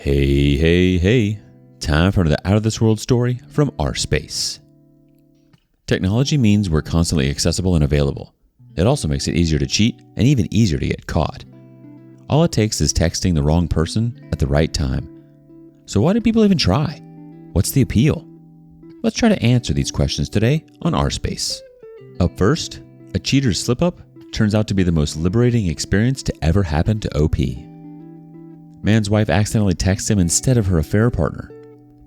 Hey. Time for another out-of-this-world story from rSpace. Technology means we're constantly accessible and available. It also makes it easier to cheat and even easier to get caught. All it takes is texting the wrong person at the right time. So why do people even try? What's the appeal? Let's try to answer these questions today on rSpace. Up first, a cheater's slip-up turns out to be the most liberating experience to ever happen to OP. Man's wife accidentally texts him instead of her affair partner.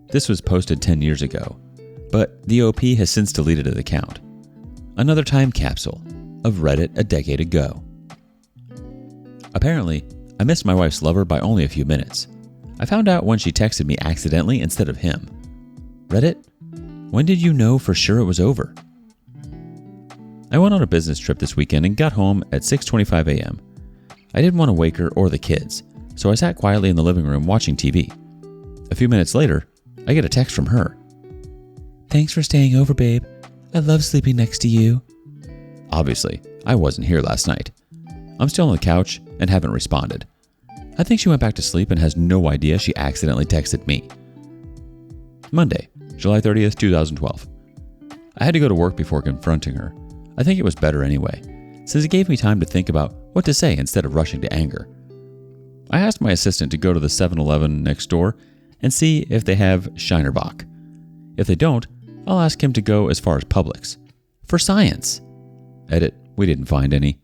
This was posted 10 years ago, but the OP has since deleted the account. Another time capsule of Reddit a decade ago. Apparently, I missed my wife's lover by only a few minutes. I found out when she texted me accidentally instead of him. Reddit, when did you know for sure it was over? I went on a business trip this weekend and got home at 6:25 a.m. I didn't want to wake her or the kids, so I sat quietly in the living room watching TV. A few minutes later, I get a text from her. Thanks for staying over, babe. I love sleeping next to you. Obviously, I wasn't here last night. I'm still on the couch and haven't responded. I think she went back to sleep and has no idea she accidentally texted me. Monday, July 30th, 2012. I had to go to work before confronting her. I think it was better anyway, since it gave me time to think about what to say instead of rushing to anger. I asked my assistant to go to the 7-Eleven next door and see if they have Shinerbach. If they don't, I'll ask him to go as far as Publix. For science. Edit, we didn't find any.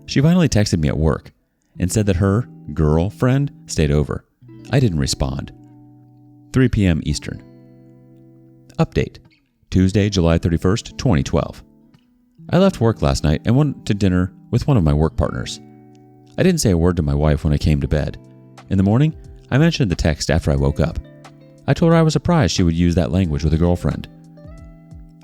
She finally texted me at work and said that her girlfriend stayed over. I didn't respond. 3 p.m. Eastern. Update. Tuesday, July 31st, 2012. I left work last night and went to dinner with one of my work partners. I didn't say a word to my wife when I came to bed. In the morning, I mentioned the text after I woke up. I told her I was surprised she would use that language with a girlfriend.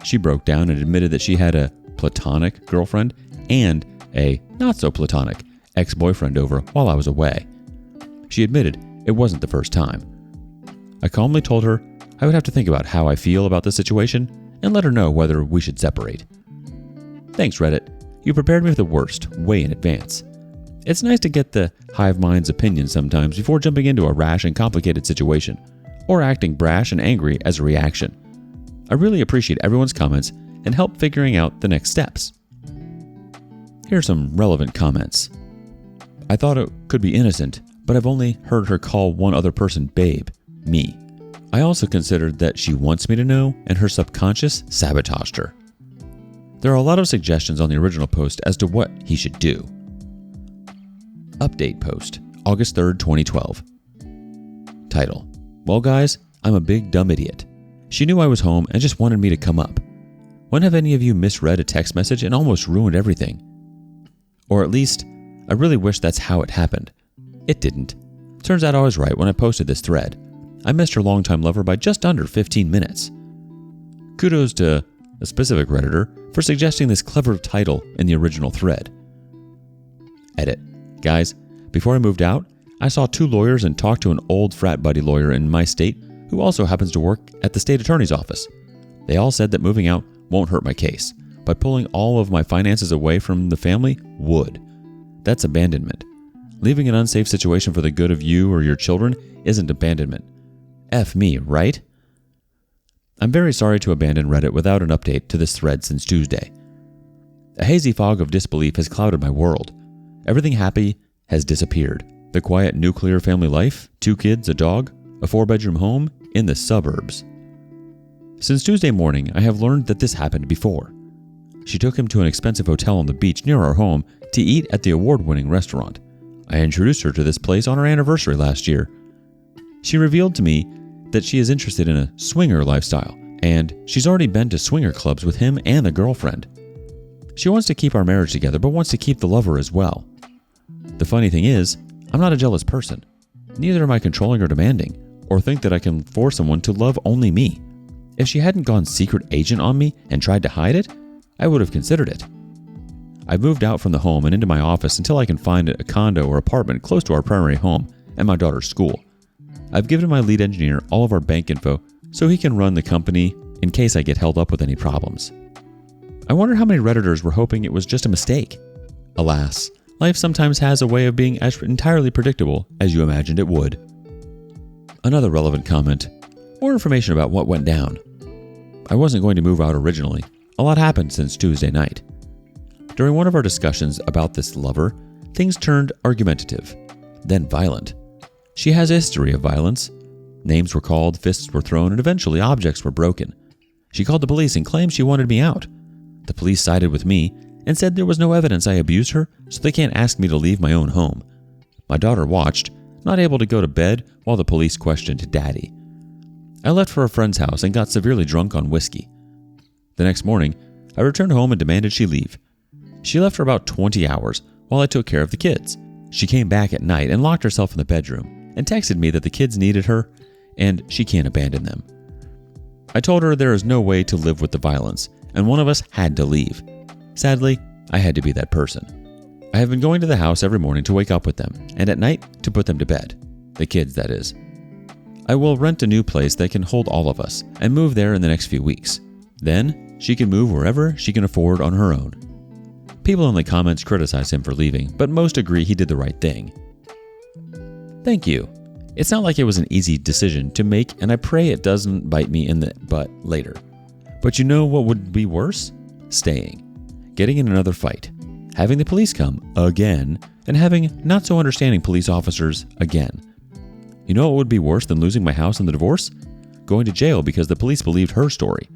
She broke down and admitted that she had a platonic girlfriend and a not-so-platonic ex-boyfriend over while I was away. She admitted it wasn't the first time. I calmly told her I would have to think about how I feel about the situation and let her know whether we should separate. Thanks, Reddit. You prepared me for the worst way in advance. It's nice to get the hive mind's opinion sometimes before jumping into a rash and complicated situation, or acting brash and angry as a reaction. I really appreciate everyone's comments and help figuring out the next steps. Here are some relevant comments. I thought it could be innocent, but I've only heard her call one other person babe, me. I also considered that she wants me to know and her subconscious sabotaged her. There are a lot of suggestions on the original post as to what he should do. Update post, August 3rd, 2012. Title, well guys, I'm a big dumb idiot. She knew I was home and just wanted me to come up. When have any of you misread a text message and almost ruined everything? Or at least, I really wish that's how it happened. It didn't. Turns out I was right when I posted this thread. I missed her longtime lover by just under 15 minutes. Kudos to a specific Redditor for suggesting this clever title in the original thread. Edit. Guys, before I moved out, I saw 2 lawyers and talked to an old frat buddy lawyer in my state who also happens to work at the state attorney's office. They all said that moving out won't hurt my case, but pulling all of my finances away from the family would. That's abandonment. Leaving an unsafe situation for the good of you or your children isn't abandonment. F me, right? I'm very sorry to abandon Reddit without an update to this thread since Tuesday. A hazy fog of disbelief has clouded my world. Everything happy has disappeared. The quiet nuclear family life, 2 kids, a dog, a 4-bedroom home in the suburbs. Since Tuesday morning, I have learned that this happened before. She took him to an expensive hotel on the beach near our home to eat at the award-winning restaurant. I introduced her to this place on her anniversary last year. She revealed to me that she is interested in a swinger lifestyle, and she's already been to swinger clubs with him and the girlfriend. She wants to keep our marriage together, but wants to keep the lover as well. The funny thing is, I'm not a jealous person. Neither am I controlling or demanding, or think that I can force someone to love only me. If she hadn't gone secret agent on me and tried to hide it, I would have considered it. I've moved out from the home and into my office until I can find a condo or apartment close to our primary home and my daughter's school. I've given my lead engineer all of our bank info so he can run the company in case I get held up with any problems. I wonder how many Redditors were hoping it was just a mistake. Alas, life sometimes has a way of being as entirely predictable as you imagined it would. Another relevant comment. More information about what went down. I wasn't going to move out originally. A lot happened since Tuesday night. During one of our discussions about this lover, things turned argumentative, then violent. She has a history of violence. Names were called, fists were thrown, and eventually objects were broken. She called the police and claimed she wanted me out. The police sided with me and said there was no evidence I abused her, so they can't ask me to leave my own home. My daughter watched, not able to go to bed while the police questioned Daddy. I left for a friend's house and got severely drunk on whiskey. The next morning, I returned home and demanded she leave. She left for about 20 hours while I took care of the kids. She came back at night and locked herself in the bedroom and texted me that the kids needed her and she can't abandon them. I told her there is no way to live with the violence and one of us had to leave. Sadly, I had to be that person. I have been going to the house every morning to wake up with them and at night to put them to bed. The kids, that is. I will rent a new place that can hold all of us and move there in the next few weeks. Then, she can move wherever she can afford on her own. People in the comments criticize him for leaving, but most agree he did the right thing. Thank you. It's not like it was an easy decision to make, and I pray it doesn't bite me in the butt later. But you know what would be worse? Staying. Getting in another fight. Having the police come again, and having not so understanding police officers again. You know what would be worse than losing my house in the divorce? Going to jail because the police believed her story.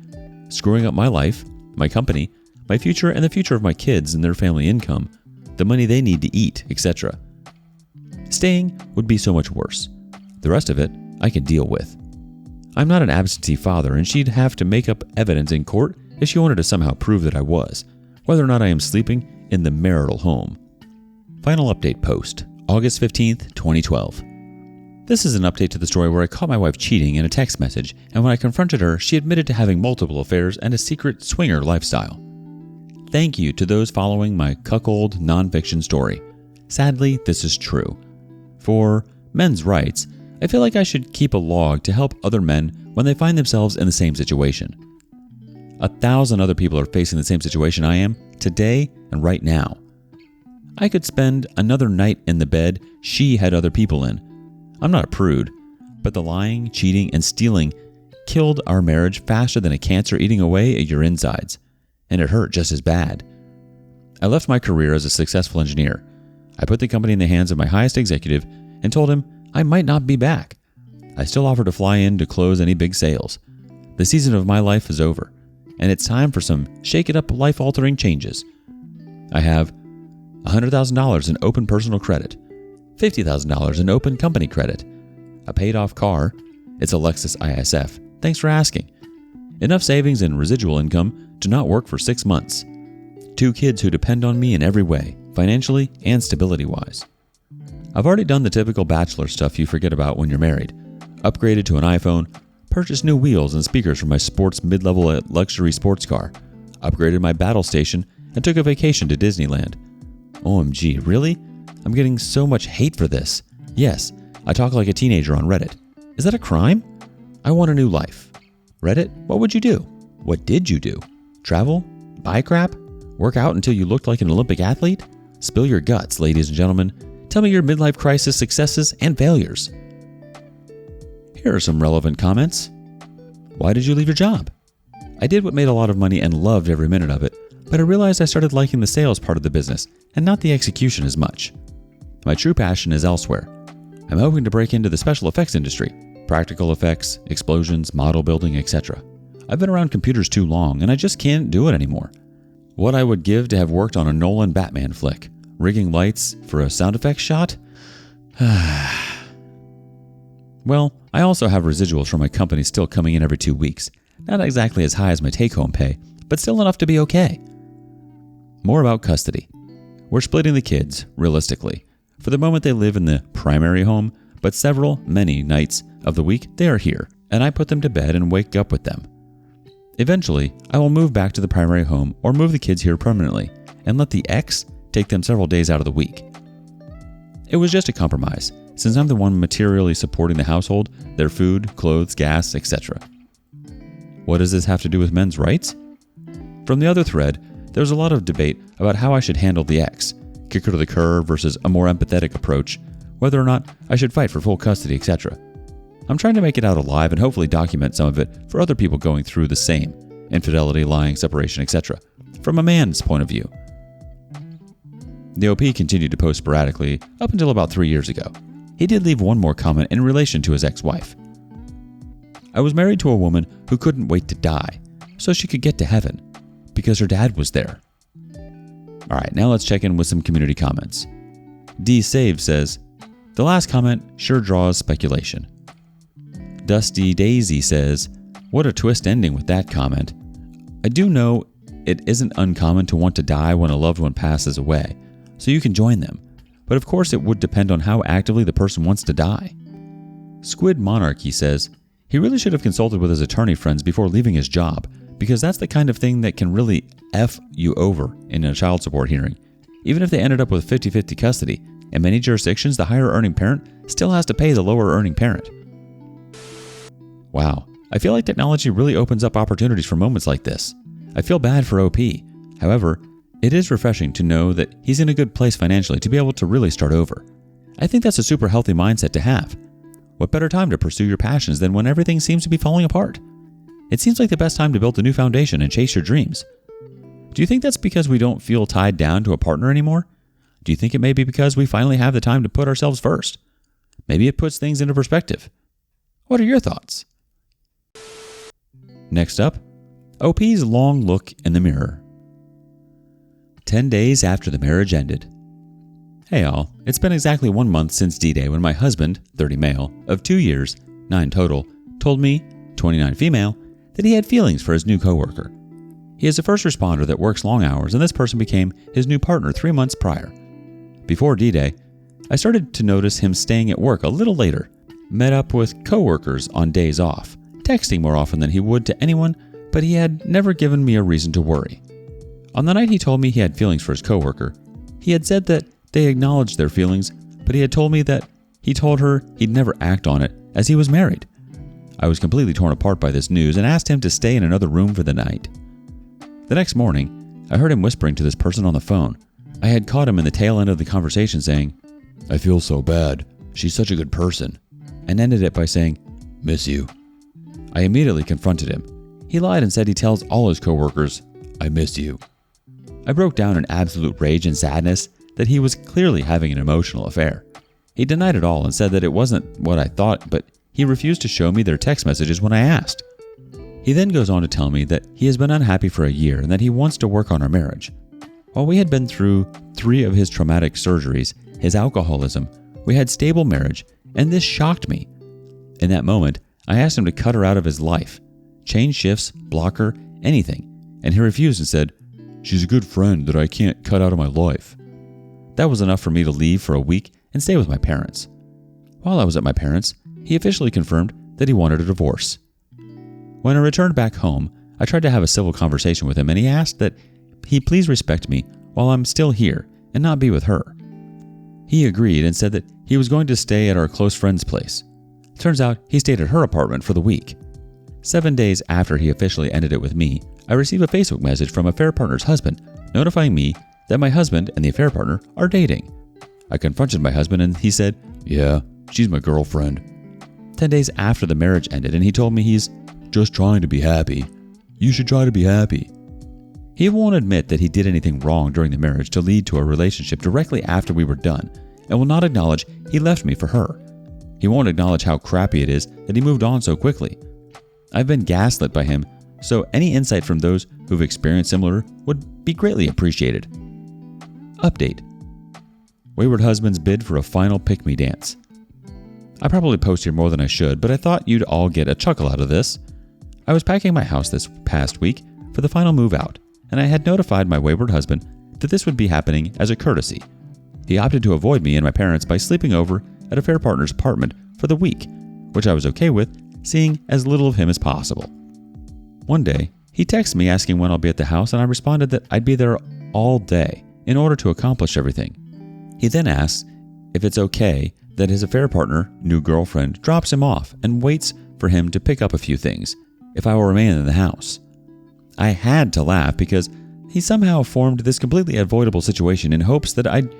Screwing up my life, my company, my future and the future of my kids and their family income, the money they need to eat, etc. Staying would be so much worse. The rest of it, I can deal with. I'm not an absentee father and she'd have to make up evidence in court if she wanted to somehow prove that I was, whether or not I am sleeping in the marital home. Final update post, August 15th, 2012. This is an update to the story where I caught my wife cheating in a text message, and when I confronted her, she admitted to having multiple affairs and a secret swinger lifestyle. Thank you to those following my cuckold nonfiction story. Sadly, this is true. For men's rights, I feel like I should keep a log to help other men when they find themselves in the same situation. 1,000 other people are facing the same situation I am, today and right now. I could spend another night in the bed she had other people in. I'm not a prude, but the lying, cheating, and stealing killed our marriage faster than a cancer eating away at your insides, and it hurt just as bad. I left my career as a successful engineer. I put the company in the hands of my highest executive and told him I might not be back. I still offered to fly in to close any big sales. The season of my life is over, and it's time for some shake-it-up life-altering changes. I have $100,000 in open personal credit, $50,000 in open company credit, a paid-off car, it's a Lexus ISF, thanks for asking, enough savings and residual income to not work for 6 months, 2 kids who depend on me in every way, financially and stability-wise. I've already done the typical bachelor stuff you forget about when you're married, upgraded to an iPhone, purchased new wheels and speakers for my sports mid-level luxury sports car, upgraded my battle station, and took a vacation to Disneyland. OMG, really? I'm getting so much hate for this. Yes, I talk like a teenager on Reddit. Is that a crime? I want a new life. Reddit, what would you do? What did you do? Travel? Buy crap? Work out until you looked like an Olympic athlete? Spill your guts, ladies and gentlemen. Tell me your midlife crisis successes and failures. Here are some relevant comments. Why did you leave your job? I did what made a lot of money and loved every minute of it, but I realized I started liking the sales part of the business and not the execution as much. My true passion is elsewhere. I'm hoping to break into the special effects industry, practical effects, explosions, model building, etc. I've been around computers too long and I just can't do it anymore. What I would give to have worked on a Nolan Batman flick, rigging lights for a sound effects shot? Well, I also have residuals from my company still coming in every 2 weeks. Not exactly as high as my take-home pay, but still enough to be okay. More about custody. We're splitting the kids, realistically. For the moment they live in the primary home, but many nights of the week they are here, and I put them to bed and wake up with them. Eventually, I will move back to the primary home or move the kids here permanently, and let the ex take them several days out of the week. It was just a compromise, since I'm the one materially supporting the household, their food, clothes, gas, etc. What does this have to do with men's rights? From the other thread, there was a lot of debate about how I should handle the ex, kick her to the curb versus a more empathetic approach, whether or not I should fight for full custody, etc. I'm trying to make it out alive and hopefully document some of it for other people going through the same infidelity, lying, separation, etc. from a man's point of view. The OP continued to post sporadically up until about 3 years ago. He did leave one more comment in relation to his ex-wife. I was married to a woman who couldn't wait to die so she could get to heaven because her dad was there. Alright, now let's check in with some community comments. D-Save says, the last comment sure draws speculation. Dusty Daisy says, what a twist ending with that comment. I do know it isn't uncommon to want to die when a loved one passes away, so you can join them. But of course it would depend on how actively the person wants to die. Squid Monarchy says, he really should have consulted with his attorney friends before leaving his job, because that's the kind of thing that can really F you over in a child support hearing. Even if they ended up with 50-50 custody, in many jurisdictions the higher earning parent still has to pay the lower earning parent. Wow, I feel like technology really opens up opportunities for moments like this. I feel bad for OP. However, it is refreshing to know that he's in a good place financially to be able to really start over. I think that's a super healthy mindset to have. What better time to pursue your passions than when everything seems to be falling apart? It seems like the best time to build a new foundation and chase your dreams. Do you think that's because we don't feel tied down to a partner anymore? Do you think it may be because we finally have the time to put ourselves first? Maybe it puts things into perspective. What are your thoughts? Next up, OP's long look in the mirror. 10 days after the marriage ended. Hey all, it's been exactly 1 month since D-Day when my husband, 30 male, of 2 years, 9 total, told me, 29 female, that he had feelings for his new coworker. He is a first responder that works long hours, and this person became his new partner 3 months prior. Before D-Day, I started to notice him staying at work a little later, met up with coworkers on days off, texting more often than he would to anyone, but he had never given me a reason to worry. On the night he told me he had feelings for his coworker, he had said that they acknowledged their feelings, but he had told me that he told her he'd never act on it as he was married. I was completely torn apart by this news and asked him to stay in another room for the night. The next morning, I heard him whispering to this person on the phone. I had caught him in the tail end of the conversation saying, I feel so bad. She's such a good person. And ended it by saying, miss you. I immediately confronted him. He lied and said he tells all his coworkers, I miss you. I broke down in absolute rage and sadness that he was clearly having an emotional affair. He denied it all and said that it wasn't what I thought, but he refused to show me their text messages when I asked. He then goes on to tell me that he has been unhappy for a year and that he wants to work on our marriage. While we had been through 3 of his traumatic surgeries, his alcoholism, we had stable marriage, and this shocked me. In that moment, I asked him to cut her out of his life, change shifts, block her, anything, and he refused and said, she's a good friend that I can't cut out of my life. That was enough for me to leave for a week and stay with my parents. While I was at my parents', he officially confirmed that he wanted a divorce. When I returned back home, I tried to have a civil conversation with him and he asked that he please respect me while I'm still here and not be with her. He agreed and said that he was going to stay at our close friend's place. Turns out he stayed at her apartment for the week. 7 days after he officially ended it with me, I received a Facebook message from a affair partner's husband notifying me that my husband and the affair partner are dating. I confronted my husband and he said, yeah, she's my girlfriend. 10 days after the marriage ended and he told me he's just trying to be happy. You should try to be happy. He won't admit that he did anything wrong during the marriage to lead to a relationship directly after we were done and will not acknowledge he left me for her. He won't acknowledge how crappy it is that he moved on so quickly. I've been gaslit by him, so any insight from those who've experienced similar would be greatly appreciated. Update. Wayward husbands bid for a final pick-me dance. I probably post here more than I should, but I thought you'd all get a chuckle out of this. I was packing my house this past week for the final move out, and I had notified my wayward husband that this would be happening as a courtesy. He opted to avoid me and my parents by sleeping over at a fair partner's apartment for the week, which I was okay with, seeing as little of him as possible. One day, he texted me asking when I'll be at the house, and I responded that I'd be there all day in order to accomplish everything. He then asks if it's okay that his affair partner, new girlfriend, drops him off and waits for him to pick up a few things if I will remain in the house. I had to laugh because he somehow formed this completely avoidable situation in hopes that I'd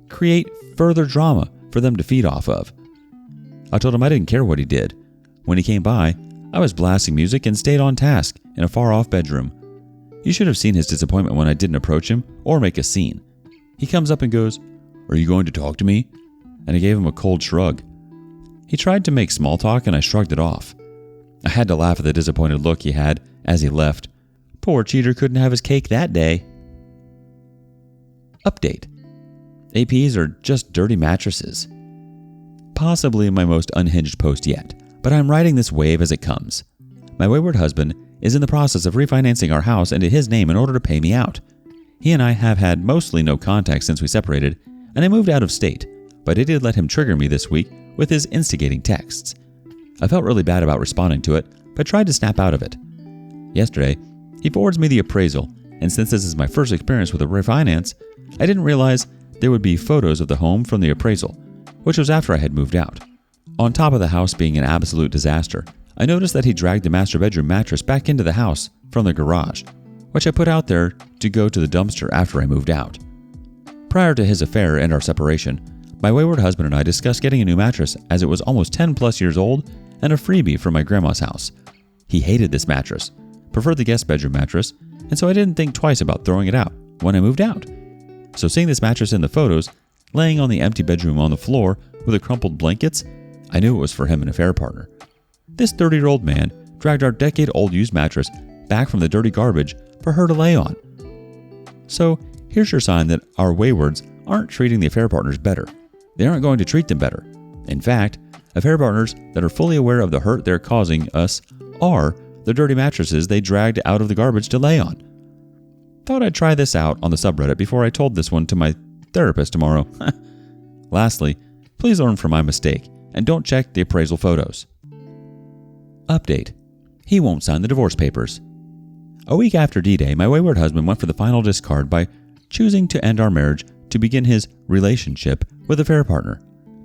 create further drama for them to feed off of. I told him I didn't care what he did. When he came by, I was blasting music and stayed on task in a far-off bedroom. You should have seen his disappointment when I didn't approach him or make a scene. He comes up and goes, "Are you going to talk to me?" And I gave him a cold shrug. He tried to make small talk and I shrugged it off. I had to laugh at the disappointed look he had as he left. Poor cheater couldn't have his cake that day. Update. APs are just dirty mattresses. Possibly my most unhinged post yet, but I'm riding this wave as it comes. My wayward husband is in the process of refinancing our house into his name in order to pay me out. He and I have had mostly no contact since we separated, and I moved out of state, but I did let him trigger me this week with his instigating texts. I felt really bad about responding to it, but tried to snap out of it. Yesterday, he forwards me the appraisal, and since this is my first experience with a refinance, I didn't realize there would be photos of the home from the appraisal, which was after I had moved out. On top of the house being an absolute disaster, I noticed that he dragged the master bedroom mattress back into the house from the garage, which I put out there to go to the dumpster after I moved out. Prior to his affair and our separation, my wayward husband and I discussed getting a new mattress as it was almost 10 plus years old and a freebie from my grandma's house. He hated this mattress, preferred the guest bedroom mattress, and so I didn't think twice about throwing it out when I moved out. So seeing this mattress in the photos, laying on the empty bedroom on the floor with the crumpled blankets, I knew it was for him and affair partner. This 30-year-old man dragged our decade-old used mattress back from the dirty garbage for her to lay on. So here's your sign that our waywards aren't treating the affair partners better. They aren't going to treat them better. In fact, affair partners that are fully aware of the hurt they're causing us are the dirty mattresses they dragged out of the garbage to lay on. Thought I'd try this out on the subreddit before I told this one to my therapist tomorrow. Lastly, please learn from my mistake and don't check the appraisal photos. Update. He won't sign the divorce papers. A week after D-Day, my wayward husband went for the final discard by choosing to end our marriage to begin his relationship with a fair partner.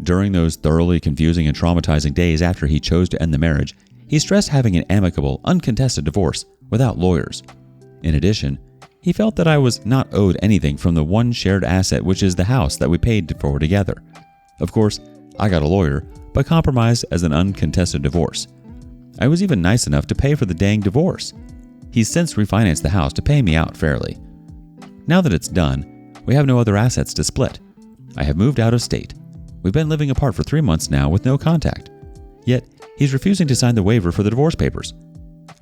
During those thoroughly confusing and traumatizing days after he chose to end the marriage, he stressed having an amicable, uncontested divorce without lawyers. In addition, he felt that I was not owed anything from the one shared asset, which is the house that we paid for together. Of course, I got a lawyer, but compromised as an uncontested divorce. I was even nice enough to pay for the dang divorce. He's since refinanced the house to pay me out fairly. Now that it's done, we have no other assets to split. I have moved out of state. We've been living apart for 3 months now with no contact. Yet, he's refusing to sign the waiver for the divorce papers.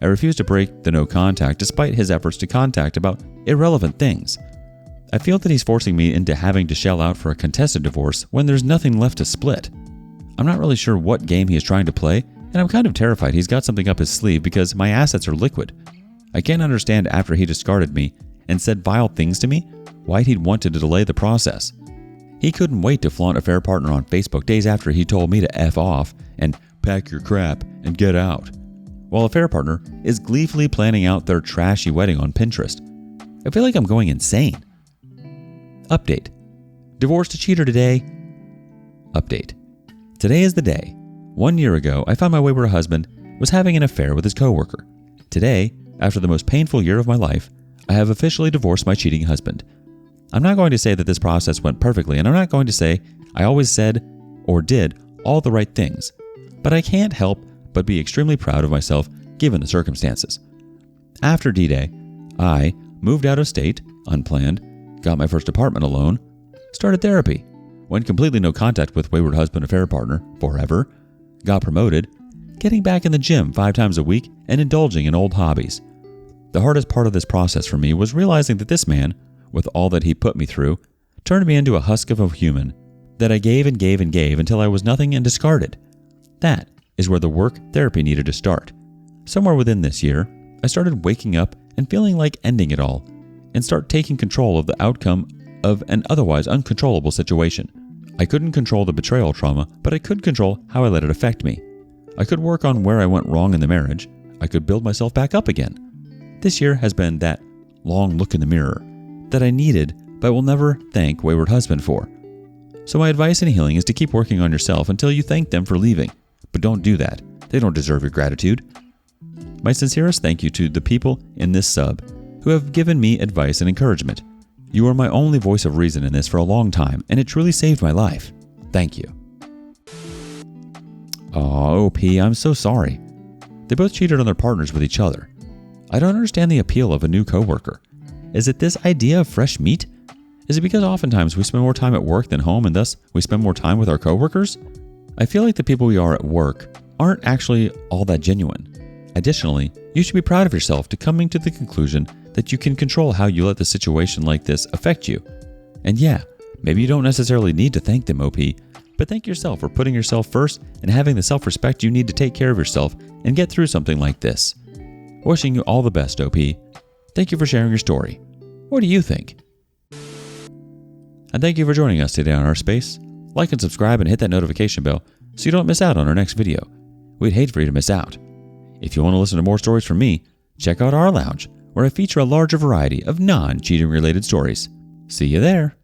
I refuse to break the no contact despite his efforts to contact about irrelevant things. I feel that he's forcing me into having to shell out for a contested divorce when there's nothing left to split. I'm not really sure what game he is trying to play, and I'm kind of terrified he's got something up his sleeve because my assets are liquid. I can't understand after he discarded me and said vile things to me why he'd wanted to delay the process. He couldn't wait to flaunt a fair partner on Facebook days after he told me to F off and pack your crap and get out, while a fair partner is gleefully planning out their trashy wedding on Pinterest. I feel like I'm going insane. Update. Divorced a cheater today. Update. Today is the day. 1 year ago, I found my wayward husband was having an affair with his coworker. Today, after the most painful year of my life, I have officially divorced my cheating husband. I'm not going to say that this process went perfectly, and I'm not going to say I always said or did all the right things, but I can't help but be extremely proud of myself given the circumstances. After D-Day, I moved out of state, unplanned, got my first apartment alone, started therapy, went completely no contact with wayward husband affair partner forever, got promoted, getting back in the gym 5 times a week, and indulging in old hobbies. The hardest part of this process for me was realizing that this man, with all that he put me through, turned me into a husk of a human that I gave and gave and gave until I was nothing and discarded. That is where the work therapy needed to start. Somewhere within this year, I started waking up and feeling like ending it all, and start taking control of the outcome of an otherwise uncontrollable situation. I couldn't control the betrayal trauma, but I could control how I let it affect me. I could work on where I went wrong in the marriage. I could build myself back up again. This year has been that long look in the mirror that I needed but will never thank wayward husband for. So my advice in healing is to keep working on yourself until you thank them for leaving. But don't do that. They don't deserve your gratitude. My sincerest thank you to the people in this sub who have given me advice and encouragement. You are my only voice of reason in this for a long time, and it truly saved my life. Thank you. Aw, OP, I'm so sorry. They both cheated on their partners with each other. I don't understand the appeal of a new coworker. Is it this idea of fresh meat? Is it because oftentimes we spend more time at work than home and thus we spend more time with our coworkers? I feel like the people we are at work aren't actually all that genuine. Additionally, you should be proud of yourself to coming to the conclusion that you can control how you let the situation like this affect you. And yeah, maybe you don't necessarily need to thank them, OP, but thank yourself for putting yourself first and having the self-respect you need to take care of yourself and get through something like this. Wishing you all the best, OP. Thank you for sharing your story. What do you think? And thank you for joining us today on rSpace. Like and subscribe and hit that notification bell so you don't miss out on our next video. We'd hate for you to miss out. If you want to listen to more stories from me, check out our lounge, where I feature a larger variety of non-cheating related stories. See you there.